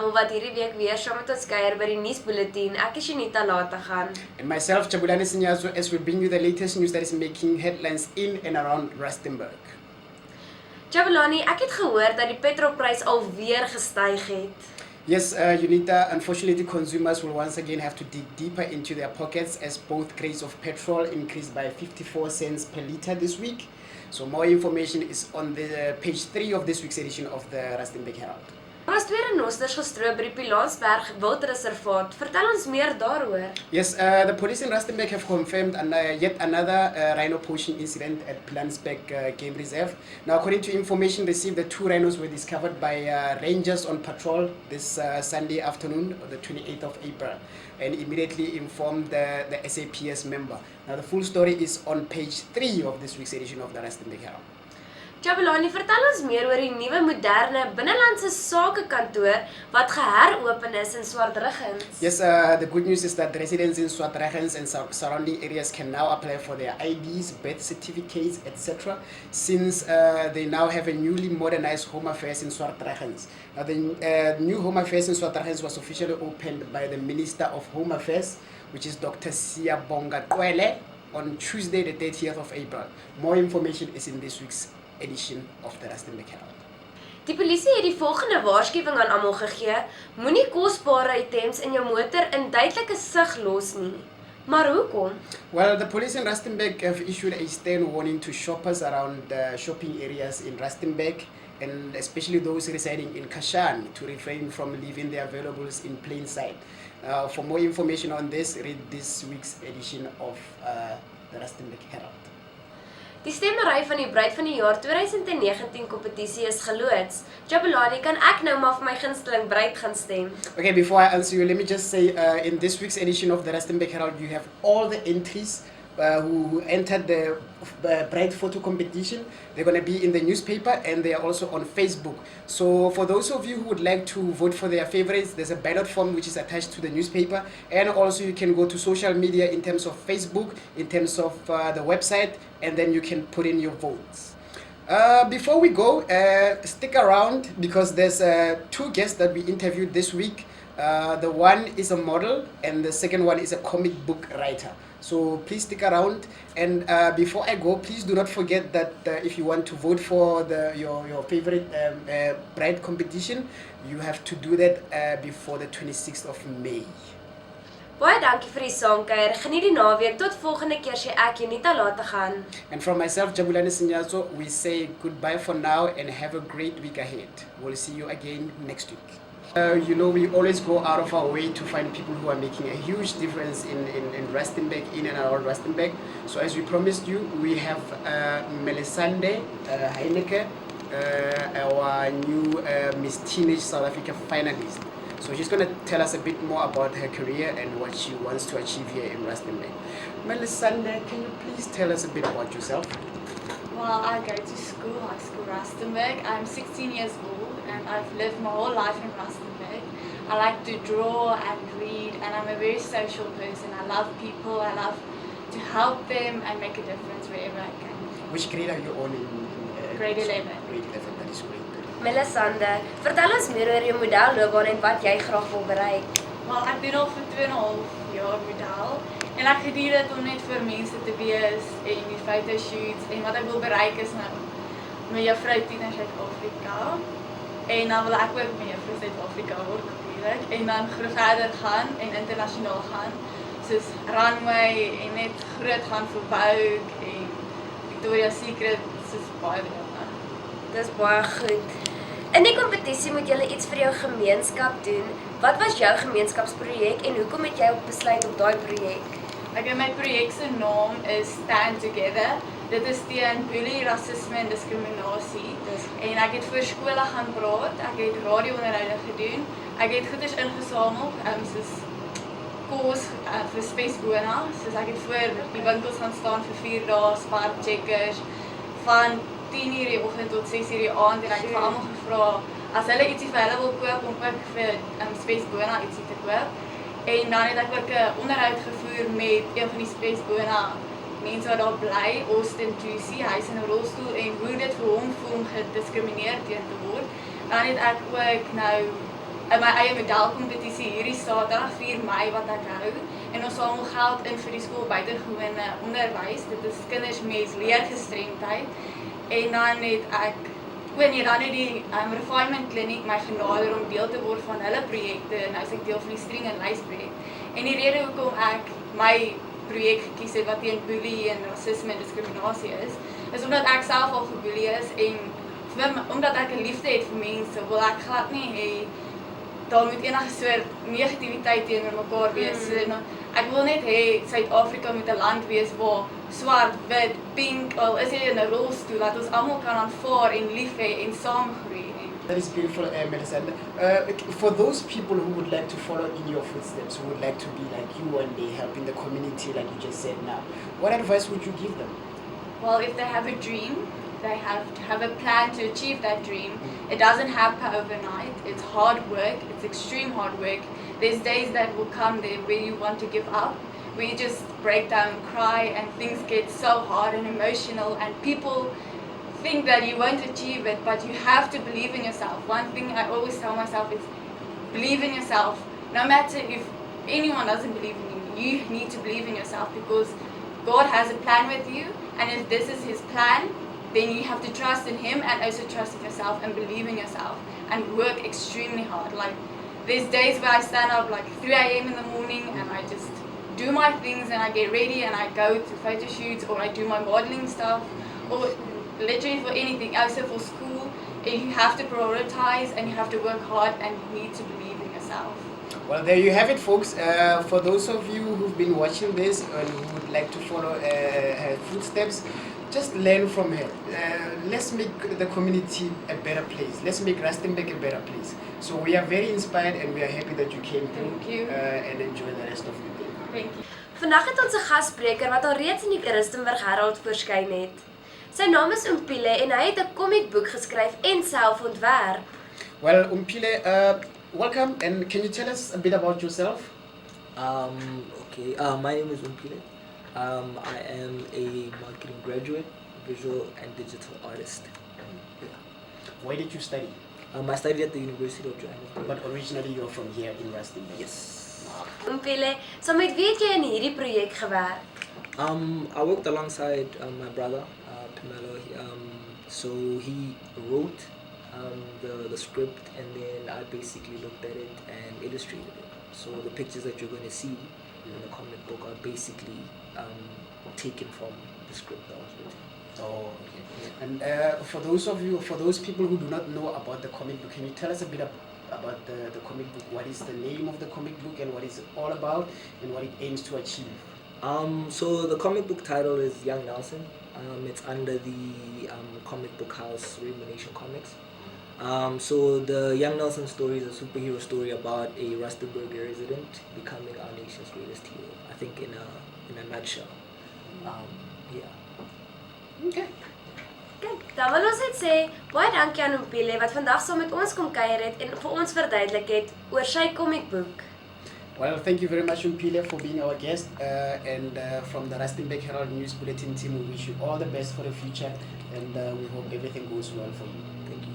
almal wat hierdie week weer saam met ons kuier by die nuusbulletin. Ek is Junita Lategan. And myself, Jabulani Sinyazo, as we bring you the latest news that is making headlines in and around Rustenburg. Jabulani, ek het gehoor dat die petrolprys alweer gestyg het. Yes, Unita, unfortunately consumers will once again have to dig deeper into their pockets as both grades of petrol increased by 54 cents per litre this week. So more information is on the page 3 of this week's edition of the Rustenburg Herald. Daar was weer renosters gestroop by die Pilansberg Wildreservaat. Vertel ons meer daaroor. Yes, the police in Rustenburg have confirmed yet another rhino poaching incident at Pilansberg Game Reserve. Now, according to information received, the 2 rhinos were discovered by rangers on patrol this Sunday afternoon, the 28th of April, and immediately informed the SAPS member. Now, the full story is on page 3 of this week's edition of the Rustenburg Herald. Jabulani, vertel ons meer oor die nuwe moderne binnelandse sakekantoor wat geheropen is in Swartruggens. Yes, the good news is that residents in Swartruggens and surrounding areas can now apply for their IDs, birth certificates, etc. since they now have a newly modernized Home Affairs in Swartruggens. Now, the new Home Affairs in Swartruggens was officially opened by the Minister of Home Affairs, which is Dr. Siyabonga Twele, on Tuesday, the 30th of April. More information is in this week's edition of the Rustenburg Herald. Die polisie het die volgende waarskuwing aan almal gegee: moenie kosbare items in jou motor in duidelike sig los nie. Maar hoekom? Well, the police in Rustenburg have issued a stern warning to shoppers around the shopping areas in Rustenburg, and especially those residing in Kashan, to refrain from leaving their valuables in plain sight. For more information on this, read this week's edition of the Rustenburg Herald. Die stemmery van die Bruid van die Jaar 2019 kompetisie is geloods. Jabulani, kan ek nou maar vir my gunsteling bruid gaan stem? Okay, before I answer you, let me just say in this week's edition of the Rustenburg Herald, you have all the entries who entered the bride photo competition. They're going to be in the newspaper and they are also on Facebook. So for those of you who would like to vote for their favorites, there's a ballot form which is attached to the newspaper, and also you can go to social media in terms of Facebook, in terms of the website, and then you can put in your votes. Before we go, stick around because there's 2 guests that we interviewed this week. The one is a model and the second one is a comic book writer. So please stick around, and before I go, please do not forget that if you want to vote for your favorite bride competition, you have to do that before the 26th of May. Baie dankie vir die saamkuier. Geniet die naweek. Tot volgende keer, sê ek Junita Lategan. And from myself, Jabulani Sinyazo, we say goodbye for now and have a great week ahead. We'll see you again next week. You know, we always go out of our way to find people who are making a huge difference in Rustenburg, in and around Rustenburg. So as we promised you, we have Melisande Heineke, our new Miss Teenage South Africa finalist. So she's going to tell us a bit more about her career and what she wants to achieve here in Rustenburg. Melisande, can you please tell us a bit about yourself? Well, I go to school, high school Rustenburg. I'm 16 years old and I've lived my whole life in Rustenburg. I like to draw and read, and I'm a very social person. I love people, I love to help them and make a difference wherever I can. Which grade are you on in? Grade 11. Grade 11, that is great. Melisande, vertel ons meer oor jou modelloopbaan en wat jy graag wil bereik. Well, ek doen al vir 2,5 jaar model en ek geniet dit om net vir mense te wees en die fotoshoots, en wat ek wil bereik is nou met juffrou Tina Suid-Afrika, en dan wil ek ook met juffrou Suid-Afrika word natuurlijk, en dan verder gaan en internasionaal gaan, soos runway en net groot gaan vir Vogue en Victoria's Secret, soos baie dinge. Dis baie goed. In die kompetisie moet jy iets vir jou gemeenskap doen. Wat was jou gemeenskapsprojek en hoekom het jy besluit op daai projek? My projek se naam is Stand Together. Dit is teen bully, rasisme en diskriminasie. En ek het voor skole gaan praat, ek het radio-onderhoude gedoen, ek het goeders ingesamel, soos kos vir spesbona, soos ek het voor die winkels gaan staan vir 4 dae, sparkcheckers, van 10 uur die oggend tot 6 uur die aand, en ek het vir almal gevra, as hulle ietsie vir hulle wil koop, om ook vir spesbona ietsie te koop. En dan het ek ook 'n onderhoud gevoer met een van die spesbona mense wat daar bly, Austin Tusi, hy is in 'n rolstoel, en hoe dit vir hom voel om gediskrimineer teen te word. Dan het ek ook nou in my eie modelkompetisie hierdie Saterdag 4 Mei wat ek hou en ons samel geld in vir die skool buitengewone onderwys. Dit is kinders met leergestremdheid en dan het ek dan het die Refinement Kliniek my genader om deel te word van hulle projekte en nou is ek deel van die String en Lys projek. En die rede hoekom ek my projek gekies het wat teen boelie en rasisme en diskriminasie is omdat ek self al geboelie is en omdat ek 'n liefde het vir mense, wil ek glad nie hê daar moet enige soort negativiteit teenoor mekaar wees. So, ek wil net hê Suid-Afrika moet 'n land wees waar swart, wit, pink, al is jy in 'n rolstoel, dat ons almal kan aanvaar en lief hê en saam groei. That is beautiful, Melissa. For those people who would like to follow in your footsteps, who would like to be like you and they help in the community, like you just said now, what advice would you give them? Well, if they have a dream, they have to have a plan to achieve that dream. It doesn't happen overnight. It's hard work. It's extreme hard work. There's days that will come there where you want to give up, where you just break down and cry and things get so hard and emotional and people think that you won't achieve it, but you have to believe in yourself. One thing I always tell myself is believe in yourself. No matter if anyone doesn't believe in you, you need to believe in yourself because God has a plan with you, and if this is His plan, then you have to trust in Him and also trust in yourself and believe in yourself and work extremely hard. Like there's days where I stand up like 3 a.m. in the morning and I just do my things and I get ready and I go to photo shoots or I do my modeling stuff or literally for anything, also for school. You have to prioritize and you have to work hard and you need to believe in yourself. Well, there you have it, folks. For those of you who've been watching this and who would like to follow her footsteps, just learn from her. Let's make the community a better place. Let's make Rustenburg a better place. So we are very inspired and we are happy that you came through. Thank you. And enjoy the rest of the day. Thank you. Vandag het ons 'n gasspreker wat al reeds in die Rustenburg Herald verskyn het. Sy naam is Umpile en hy het 'n komiekboek geskryf en self ontwerp. Well, Umpile, welcome, and can you tell us a bit about yourself? Okay, my name is Umpile. I am a marketing graduate, visual and digital artist. Yeah. Where did you study? I studied at the University of Johannesburg. But originally you're from here in Rustenburg. Yes. Umpile, so met wie het jy in hierdie projek gewerk? I worked alongside my brother, Pamela. So he wrote the script and then I basically looked at it and illustrated it. So the pictures that you're going to see in the comic book are basically taken from the script that was written. Oh, okay. And for those people who do not know about the comic book, can you tell us a bit about the comic book? What is the name of the comic book and what is it all about and what it aims to achieve? So the comic book title is Young Nelson. It's under the comic book house Rainbow Nation Comics. So the Young Nelson story is a superhero story about a Rustenburg resident becoming our nation's greatest hero. I think in a nutshell. Yeah. Okay. Kyk, dan wil ons net sê baie dankie aan Umpile wat vandag saam met ons kom kuier het en vir ons verduidelik het oor sy komiekboek. Well, thank you very much, Umpile, for being our guest. And from the Rustenburg Herald News Bulletin team, we wish you all the best for the future and we hope everything goes well for you. Thank you.